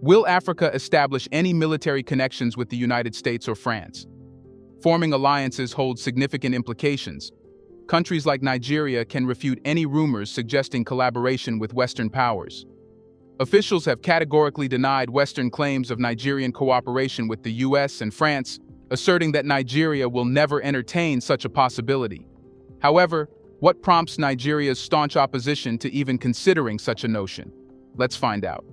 Will Africa establish any military connections with the United States or France? Forming alliances holds significant implications. Countries like Nigeria can refute any rumors suggesting collaboration with Western powers. Officials have categorically denied Western claims of Nigerian cooperation with the US and France, asserting that Nigeria will never entertain such a possibility. However, what prompts Nigeria's staunch opposition to even considering such a notion? Let's find out.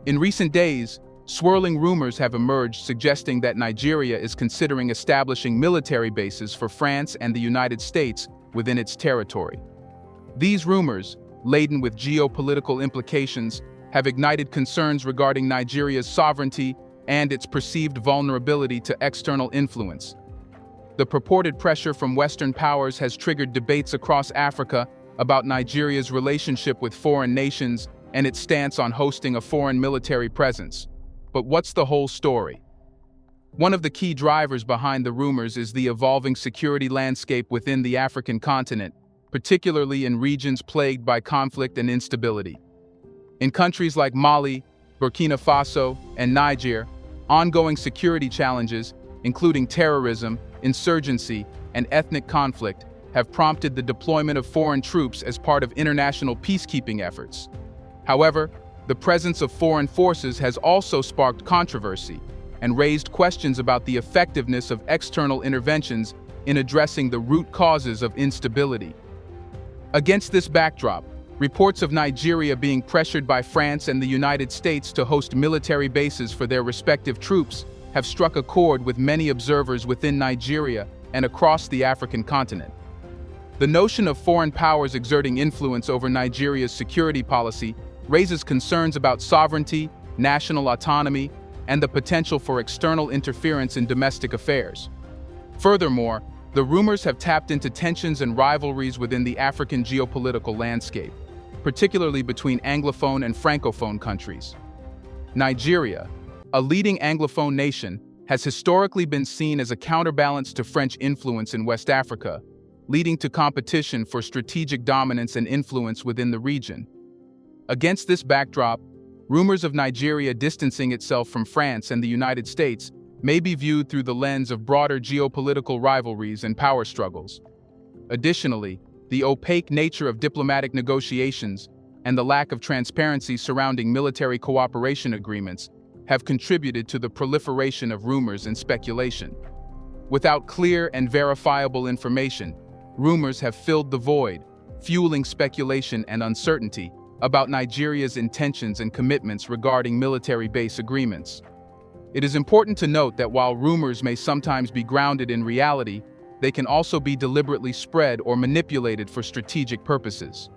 In recent days, swirling rumors have emerged suggesting that Nigeria is considering establishing military bases for France and the United States within its territory. These rumors, laden with geopolitical implications, have ignited concerns regarding Nigeria's sovereignty and its perceived vulnerability to external influence. The purported pressure from Western powers has triggered debates across Africa about Nigeria's relationship with foreign nations and its stance on hosting a foreign military presence. But what's the whole story? One of the key drivers behind the rumors is the evolving security landscape within the African continent, particularly in regions plagued by conflict and instability. In countries like Mali, Burkina Faso, and Niger, ongoing security challenges, including terrorism, insurgency, and ethnic conflict, have prompted the deployment of foreign troops as part of international peacekeeping efforts. However, the presence of foreign forces has also sparked controversy and raised questions about the effectiveness of external interventions in addressing the root causes of instability. Against this backdrop, reports of Nigeria being pressured by France and the United States to host military bases for their respective troops have struck a chord with many observers within Nigeria and across the African continent. The notion of foreign powers exerting influence over Nigeria's security policy raises concerns about sovereignty, national autonomy, and the potential for external interference in domestic affairs. Furthermore, the rumors have tapped into tensions and rivalries within the African geopolitical landscape, particularly between Anglophone and Francophone countries. Nigeria, a leading Anglophone nation, has historically been seen as a counterbalance to French influence in West Africa, leading to competition for strategic dominance and influence within the region. Against this backdrop, rumors of Nigeria distancing itself from France and the United States may be viewed through the lens of broader geopolitical rivalries and power struggles. Additionally, the opaque nature of diplomatic negotiations and the lack of transparency surrounding military cooperation agreements have contributed to the proliferation of rumors and speculation. Without clear and verifiable information, rumors have filled the void, fueling speculation and uncertainty about Nigeria's intentions and commitments regarding military base agreements. It is important to note that while rumors may sometimes be grounded in reality, they can also be deliberately spread or manipulated for strategic purposes.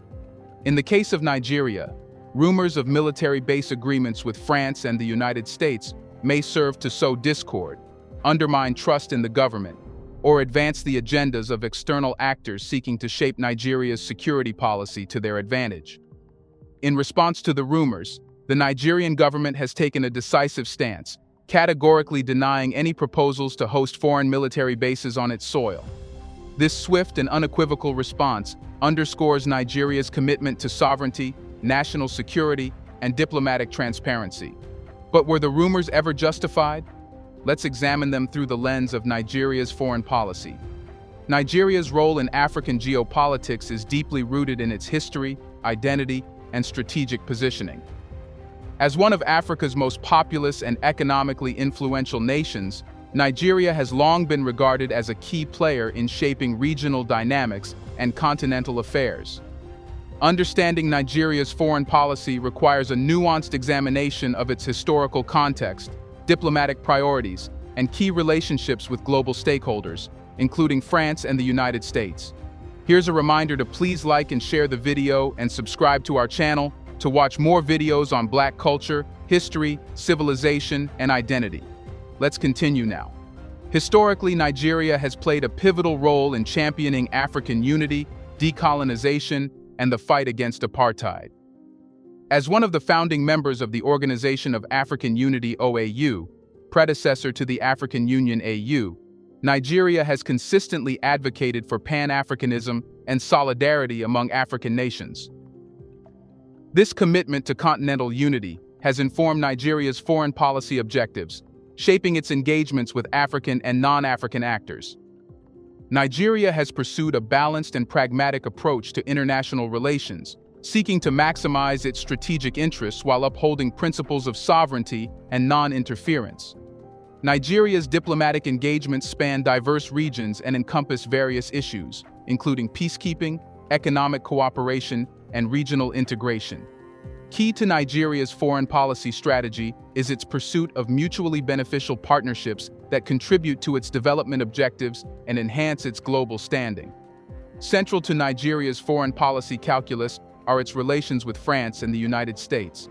In the case of Nigeria, rumors of military base agreements with France and the United States may serve to sow discord, undermine trust in the government, or advance the agendas of external actors seeking to shape Nigeria's security policy to their advantage. In response to the rumors, the Nigerian government has taken a decisive stance, categorically denying any proposals to host foreign military bases on its soil. This swift and unequivocal response underscores Nigeria's commitment to sovereignty, national security, and diplomatic transparency. But were the rumors ever justified? Let's examine them through the lens of Nigeria's foreign policy. Nigeria's role in African geopolitics is deeply rooted in its history, identity, and strategic positioning. As one of Africa's most populous and economically influential nations, Nigeria has long been regarded as a key player in shaping regional dynamics and continental affairs. Understanding Nigeria's foreign policy requires a nuanced examination of its historical context, diplomatic priorities, and key relationships with global stakeholders, including France and the United States. Here's a reminder to please like and share the video and subscribe to our channel to watch more videos on Black culture, history, civilization, and identity. Let's continue now. Historically, Nigeria has played a pivotal role in championing African unity, decolonization, and the fight against apartheid. As one of the founding members of the Organization of African Unity (OAU), predecessor to the African Union (AU), Nigeria has consistently advocated for Pan-Africanism and solidarity among African nations. This commitment to continental unity has informed Nigeria's foreign policy objectives, shaping its engagements with African and non-African actors. Nigeria has pursued a balanced and pragmatic approach to international relations, seeking to maximize its strategic interests while upholding principles of sovereignty and non-interference. Nigeria's diplomatic engagements span diverse regions and encompass various issues, including peacekeeping, economic cooperation, and regional integration. Key to Nigeria's foreign policy strategy is its pursuit of mutually beneficial partnerships that contribute to its development objectives and enhance its global standing. Central to Nigeria's foreign policy calculus are its relations with France and the United States.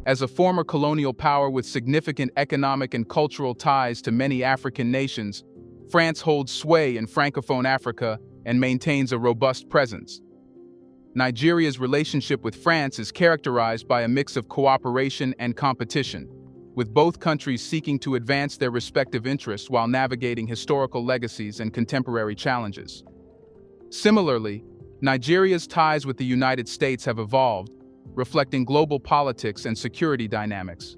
As a former colonial power with significant economic and cultural ties to many African nations, France holds sway in Francophone Africa and maintains a robust presence. Nigeria's relationship with France is characterized by a mix of cooperation and competition, with both countries seeking to advance their respective interests while navigating historical legacies and contemporary challenges. Similarly, Nigeria's ties with the United States have evolved, reflecting global politics and security dynamics.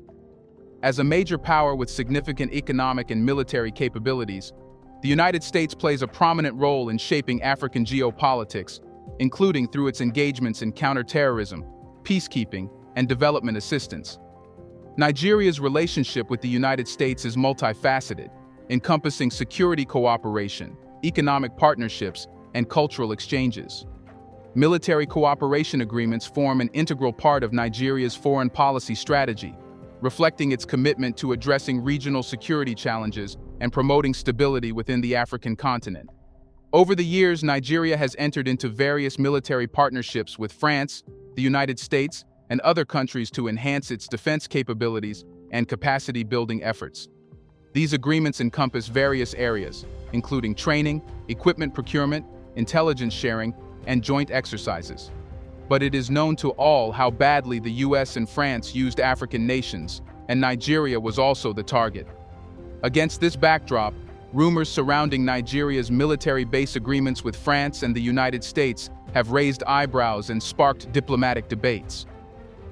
As a major power with significant economic and military capabilities, the United States plays a prominent role in shaping African geopolitics, including through its engagements in counterterrorism, peacekeeping, and development assistance. Nigeria's relationship with the United States is multifaceted, encompassing security cooperation, economic partnerships, and cultural exchanges. Military cooperation agreements form an integral part of Nigeria's foreign policy strategy, reflecting its commitment to addressing regional security challenges and promoting stability within the African continent. Over the years, Nigeria has entered into various military partnerships with France, the United States, and other countries to enhance its defense capabilities and capacity-building efforts. These agreements encompass various areas, including training, equipment procurement, intelligence sharing, and joint exercises. But it is known to all how badly the US and France used African nations, and Nigeria was also the target. Against this backdrop, rumors surrounding Nigeria's military base agreements with France and the United States have raised eyebrows and sparked diplomatic debates.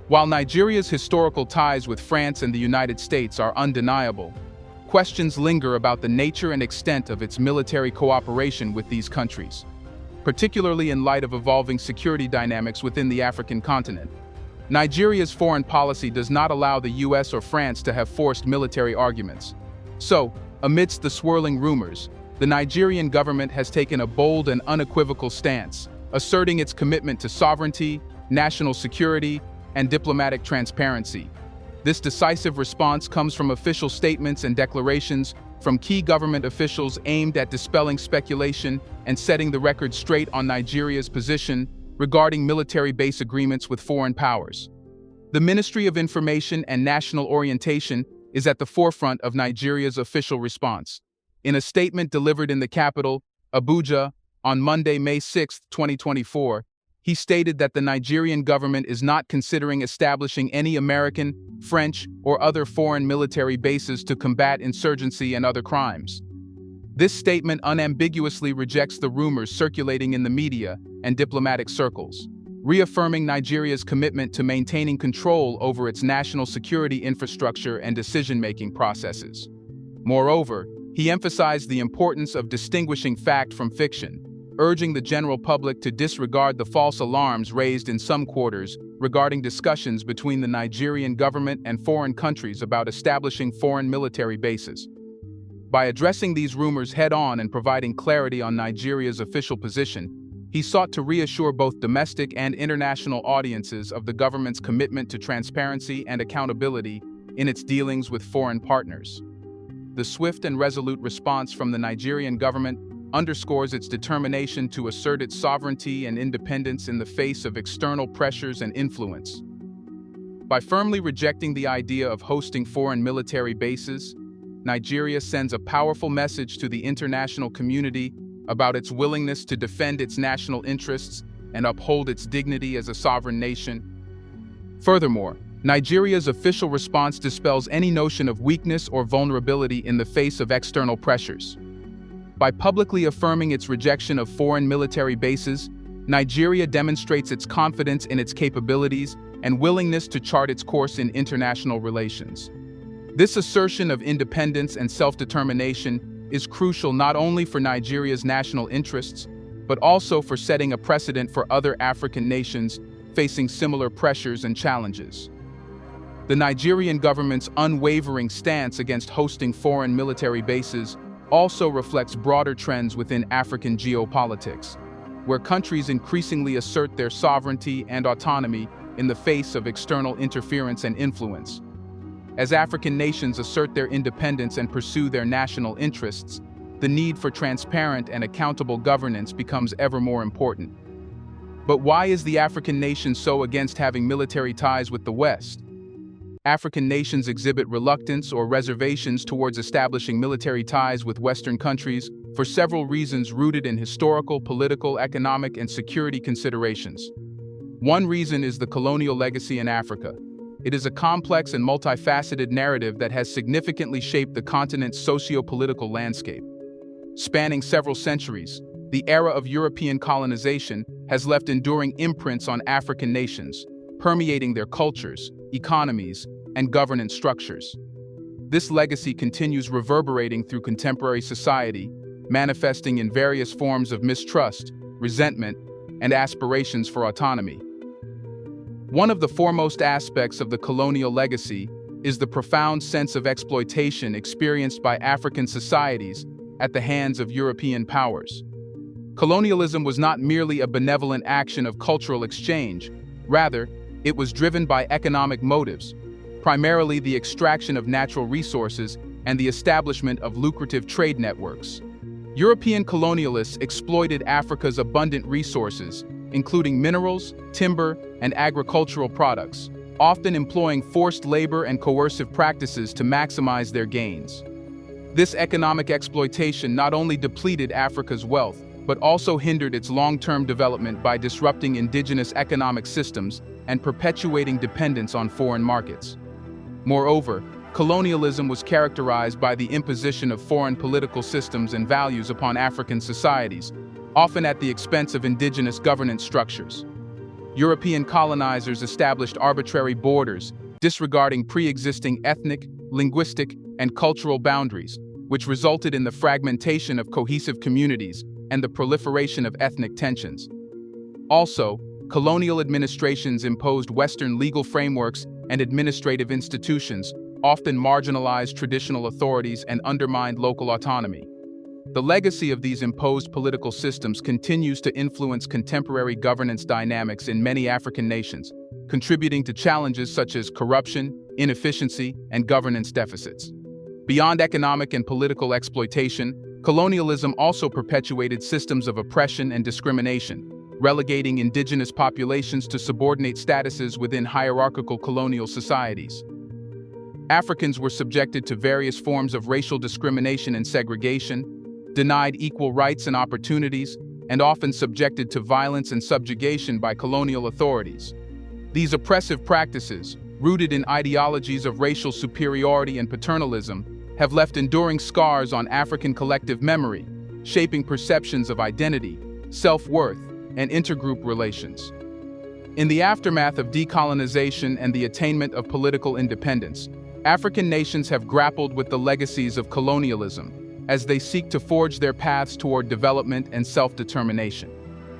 While Nigeria's historical ties with France and the United States are undeniable, questions linger about the nature and extent of its military cooperation with these countries, particularly in light of evolving security dynamics within the African continent. Nigeria's foreign policy does not allow the US or France to have forced military arguments. So, amidst the swirling rumors, the Nigerian government has taken a bold and unequivocal stance, asserting its commitment to sovereignty, national security, and diplomatic transparency. This decisive response comes from official statements and declarations from key government officials aimed at dispelling speculation and setting the record straight on Nigeria's position regarding military base agreements with foreign powers. The Ministry of Information and National Orientation is at the forefront of Nigeria's official response. In a statement delivered in the capital, Abuja, on Monday, May 6, 2024, he stated that the Nigerian government is not considering establishing any American, French, or other foreign military bases to combat insurgency and other crimes. This statement unambiguously rejects the rumors circulating in the media and diplomatic circles, reaffirming Nigeria's commitment to maintaining control over its national security infrastructure and decision-making processes. Moreover, he emphasized the importance of distinguishing fact from fiction, urging the general public to disregard the false alarms raised in some quarters regarding discussions between the Nigerian government and foreign countries about establishing foreign military bases. By addressing these rumors head-on and providing clarity on Nigeria's official position, he sought to reassure both domestic and international audiences of the government's commitment to transparency and accountability in its dealings with foreign partners. The swift and resolute response from the Nigerian government underscores its determination to assert its sovereignty and independence in the face of external pressures and influence. By firmly rejecting the idea of hosting foreign military bases, Nigeria sends a powerful message to the international community about its willingness to defend its national interests and uphold its dignity as a sovereign nation. Furthermore, Nigeria's official response dispels any notion of weakness or vulnerability in the face of external pressures. By publicly affirming its rejection of foreign military bases, Nigeria demonstrates its confidence in its capabilities and willingness to chart its course in international relations. This assertion of independence and self-determination is crucial not only for Nigeria's national interests, but also for setting a precedent for other African nations facing similar pressures and challenges. The Nigerian government's unwavering stance against hosting foreign military bases also reflects broader trends within African geopolitics, where countries increasingly assert their sovereignty and autonomy in the face of external interference and influence. As African nations assert their independence and pursue their national interests, the need for transparent and accountable governance becomes ever more important. But why is the African nation so against having military ties with the West? African nations exhibit reluctance or reservations towards establishing military ties with Western countries for several reasons rooted in historical, political, economic, and security considerations. One reason is the colonial legacy in Africa. It is a complex and multifaceted narrative that has significantly shaped the continent's socio-political landscape. Spanning several centuries, the era of European colonization has left enduring imprints on African nations, permeating their cultures, economies, and governance structures. This legacy continues reverberating through contemporary society, manifesting in various forms of mistrust, resentment, and aspirations for autonomy. One of the foremost aspects of the colonial legacy is the profound sense of exploitation experienced by African societies at the hands of European powers. Colonialism was not merely a benevolent action of cultural exchange, rather, it was driven by economic motives, primarily the extraction of natural resources and the establishment of lucrative trade networks. European colonialists exploited Africa's abundant resources, including minerals, timber, and agricultural products, often employing forced labor and coercive practices to maximize their gains. This economic exploitation not only depleted Africa's wealth, but also hindered its long-term development by disrupting indigenous economic systems and perpetuating dependence on foreign markets. Moreover, colonialism was characterized by the imposition of foreign political systems and values upon African societies, often at the expense of indigenous governance structures. European colonizers established arbitrary borders, disregarding pre-existing ethnic, linguistic, and cultural boundaries, which resulted in the fragmentation of cohesive communities and the proliferation of ethnic tensions. Also, colonial administrations imposed Western legal frameworks and administrative institutions, often marginalized traditional authorities and undermined local autonomy. The legacy of these imposed political systems continues to influence contemporary governance dynamics in many African nations, contributing to challenges such as corruption, inefficiency, and governance deficits. Beyond economic and political exploitation, colonialism also perpetuated systems of oppression and discrimination, relegating indigenous populations to subordinate statuses within hierarchical colonial societies. Africans were subjected to various forms of racial discrimination and segregation, denied equal rights and opportunities, and often subjected to violence and subjugation by colonial authorities. These oppressive practices, rooted in ideologies of racial superiority and paternalism, have left enduring scars on African collective memory, shaping perceptions of identity, self-worth, and intergroup relations. In the aftermath of decolonization and the attainment of political independence, African nations have grappled with the legacies of colonialism as they seek to forge their paths toward development and self-determination.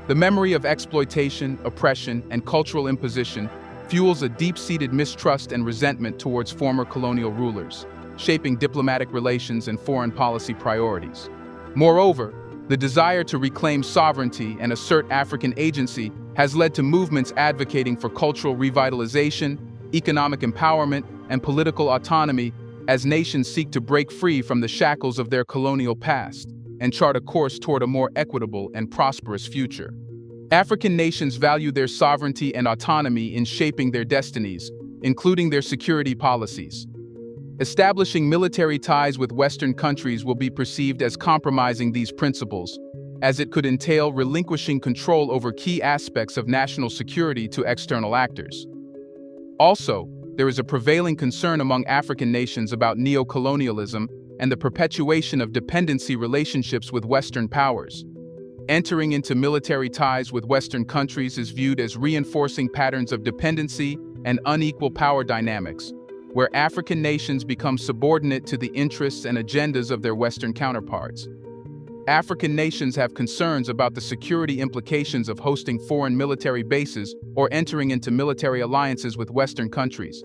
The memory of exploitation, oppression, and cultural imposition fuels a deep-seated mistrust and resentment towards former colonial rulers, shaping diplomatic relations and foreign policy priorities. Moreover, the desire to reclaim sovereignty and assert African agency has led to movements advocating for cultural revitalization, economic empowerment, and political autonomy as nations seek to break free from the shackles of their colonial past and chart a course toward a more equitable and prosperous future. African nations value their sovereignty and autonomy in shaping their destinies, including their security policies. Establishing military ties with Western countries will be perceived as compromising these principles, as it could entail relinquishing control over key aspects of national security to external actors. Also, there is a prevailing concern among African nations about neocolonialism and the perpetuation of dependency relationships with Western powers. Entering into military ties with Western countries is viewed as reinforcing patterns of dependency and unequal power dynamics, where African nations become subordinate to the interests and agendas of their Western counterparts. African nations have concerns about the security implications of hosting foreign military bases or entering into military alliances with Western countries.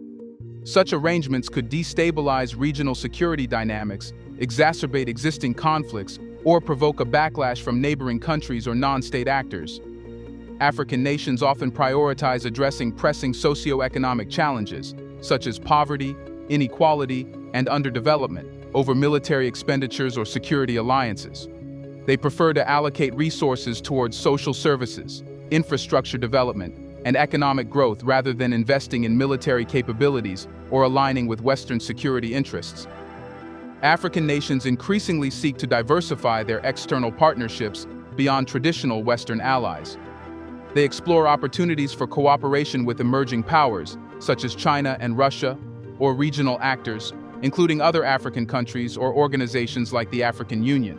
Such arrangements could destabilize regional security dynamics, exacerbate existing conflicts, or provoke a backlash from neighboring countries or non-state actors. African nations often prioritize addressing pressing socio-economic challenges, such as poverty, inequality, and underdevelopment, over military expenditures or security alliances. They prefer to allocate resources towards social services, infrastructure development, and economic growth rather than investing in military capabilities or aligning with Western security interests. African nations increasingly seek to diversify their external partnerships beyond traditional Western allies. They explore opportunities for cooperation with emerging powers, such as China and Russia, or regional actors, including other African countries or organizations like the African Union.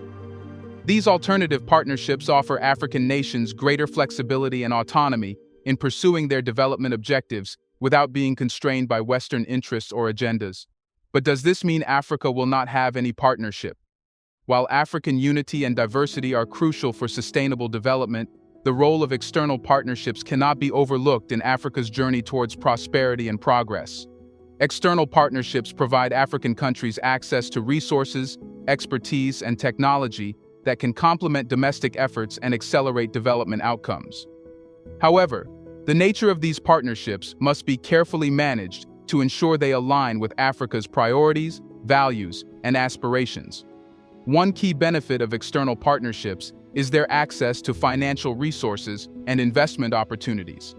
These alternative partnerships offer African nations greater flexibility and autonomy in pursuing their development objectives without being constrained by Western interests or agendas. But does this mean Africa will not have any partnership? While African unity and diversity are crucial for sustainable development, the role of external partnerships cannot be overlooked in Africa's journey towards prosperity and progress. External partnerships provide African countries access to resources, expertise, and technology that can complement domestic efforts and accelerate development outcomes. However, the nature of these partnerships must be carefully managed to ensure they align with Africa's priorities, values, and aspirations. One key benefit of external partnerships is their access to financial resources and investment opportunities.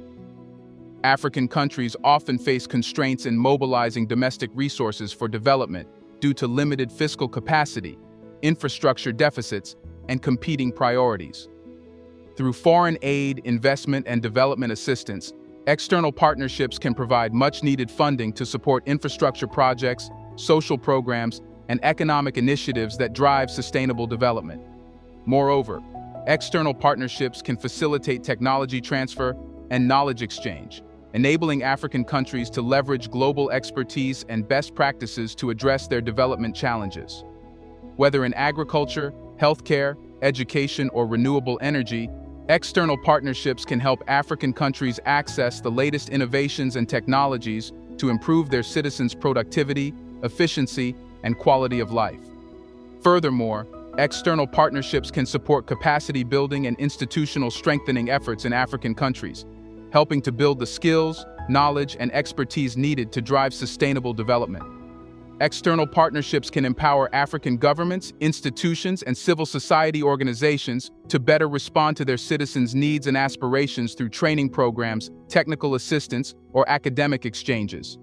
African countries often face constraints in mobilizing domestic resources for development due to limited fiscal capacity, infrastructure deficits, and competing priorities. Through foreign aid, investment, and development assistance, external partnerships can provide much-needed funding to support infrastructure projects, social programs, and economic initiatives that drive sustainable development. Moreover, external partnerships can facilitate technology transfer and knowledge exchange, enabling African countries to leverage global expertise and best practices to address their development challenges. Whether in agriculture, healthcare, education, or renewable energy, external partnerships can help African countries access the latest innovations and technologies to improve their citizens' productivity, efficiency, and quality of life. Furthermore, external partnerships can support capacity building and institutional strengthening efforts in African countries, helping to build the skills, knowledge, and expertise needed to drive sustainable development. External partnerships can empower African governments, institutions, and civil society organizations to better respond to their citizens' needs and aspirations through training programs, technical assistance, or academic exchanges.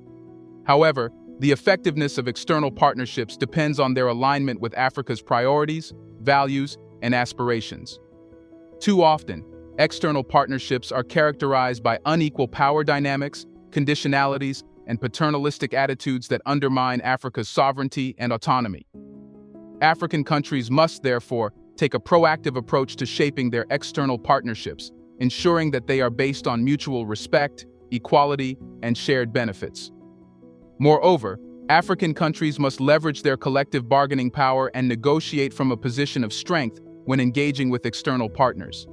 However, the effectiveness of external partnerships depends on their alignment with Africa's priorities, values, and aspirations. Too often, external partnerships are characterized by unequal power dynamics, conditionalities, and paternalistic attitudes that undermine Africa's sovereignty and autonomy. African countries must, therefore, take a proactive approach to shaping their external partnerships, ensuring that they are based on mutual respect, equality, and shared benefits. Moreover, African countries must leverage their collective bargaining power and negotiate from a position of strength when engaging with external partners.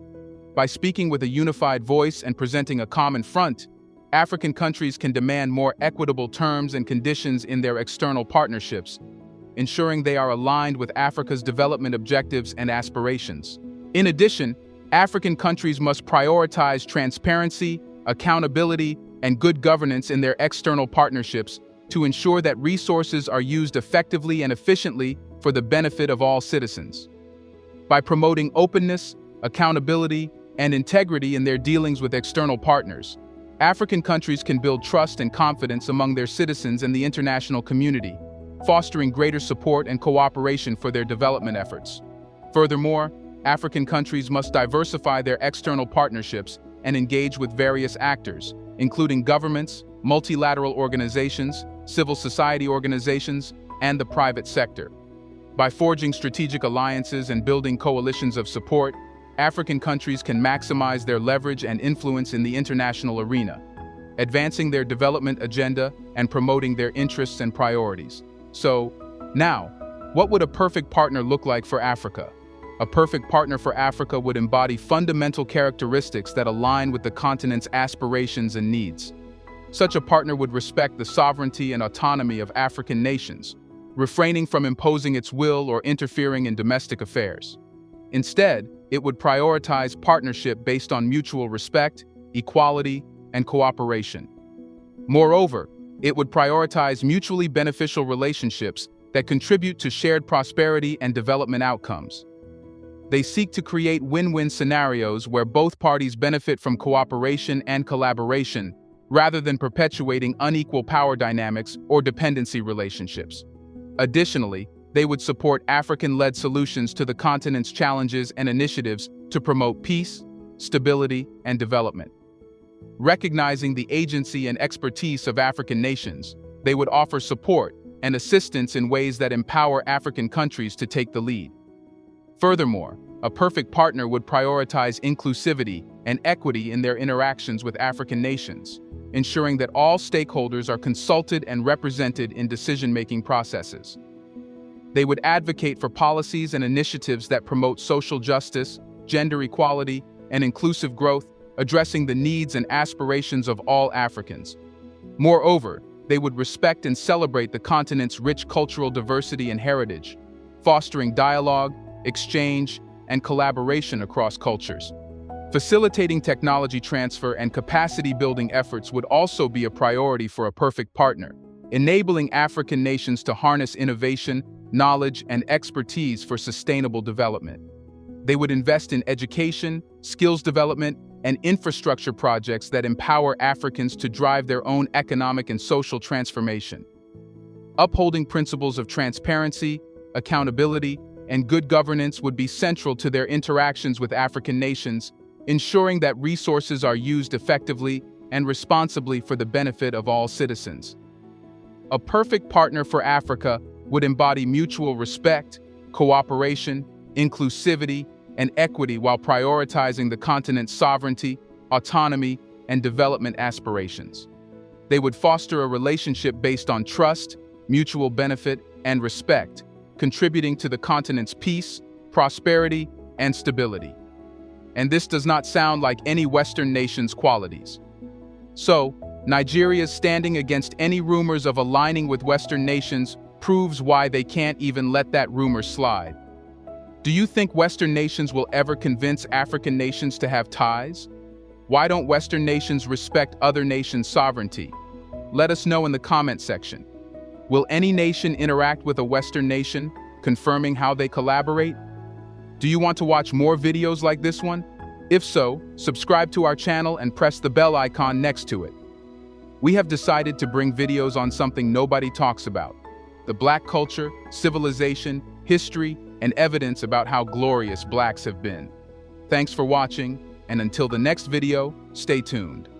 By speaking with a unified voice and presenting a common front, African countries can demand more equitable terms and conditions in their external partnerships, ensuring they are aligned with Africa's development objectives and aspirations. In addition, African countries must prioritize transparency, accountability, and good governance in their external partnerships to ensure that resources are used effectively and efficiently for the benefit of all citizens. By promoting openness, accountability, and integrity in their dealings with external partners, African countries can build trust and confidence among their citizens and the international community, fostering greater support and cooperation for their development efforts. Furthermore, African countries must diversify their external partnerships and engage with various actors, including governments, multilateral organizations, civil society organizations, and the private sector. By forging strategic alliances and building coalitions of support, African countries can maximize their leverage and influence in the international arena, advancing their development agenda and promoting their interests and priorities. So, now, what would a perfect partner look like for Africa? A perfect partner for Africa would embody fundamental characteristics that align with the continent's aspirations and needs. Such a partner would respect the sovereignty and autonomy of African nations, refraining from imposing its will or interfering in domestic affairs. Instead, it would prioritize partnership based on mutual respect, equality, and cooperation. Moreover, it would prioritize mutually beneficial relationships that contribute to shared prosperity and development outcomes. They seek to create win-win scenarios where both parties benefit from cooperation and collaboration, rather than perpetuating unequal power dynamics or dependency relationships. Additionally, they would support African-led solutions to the continent's challenges and initiatives to promote peace, stability, and development. Recognizing the agency and expertise of African nations, they would offer support and assistance in ways that empower African countries to take the lead. Furthermore, a perfect partner would prioritize inclusivity and equity in their interactions with African nations, ensuring that all stakeholders are consulted and represented in decision-making processes. They would advocate for policies and initiatives that promote social justice, gender equality, and inclusive growth, addressing the needs and aspirations of all Africans. Moreover, they would respect and celebrate the continent's rich cultural diversity and heritage, fostering dialogue, exchange, and collaboration across cultures. Facilitating technology transfer and capacity-building efforts would also be a priority for a perfect partner, enabling African nations to harness innovation, knowledge, and expertise for sustainable development. They would invest in education, skills development, and infrastructure projects that empower Africans to drive their own economic and social transformation. Upholding principles of transparency, accountability, and good governance would be central to their interactions with African nations, ensuring that resources are used effectively and responsibly for the benefit of all citizens. A perfect partner for Africa would embody mutual respect, cooperation, inclusivity, and equity while prioritizing the continent's sovereignty, autonomy, and development aspirations. They would foster a relationship based on trust, mutual benefit, and respect, contributing to the continent's peace, prosperity, and stability. And this does not sound like any Western nation's qualities. So, Nigeria's standing against any rumors of aligning with Western nations proves why they can't even let that rumor slide. Do you think Western nations will ever convince African nations to have ties? Why don't Western nations respect other nations' sovereignty? Let us know in the comment section. Will any nation interact with a Western nation, confirming how they collaborate? Do you want to watch more videos like this one? If so, subscribe to our channel and press the bell icon next to it. We have decided to bring videos on something nobody talks about: the Black culture, civilization, history, and evidence about how glorious Blacks have been. Thanks for watching, and until the next video, stay tuned.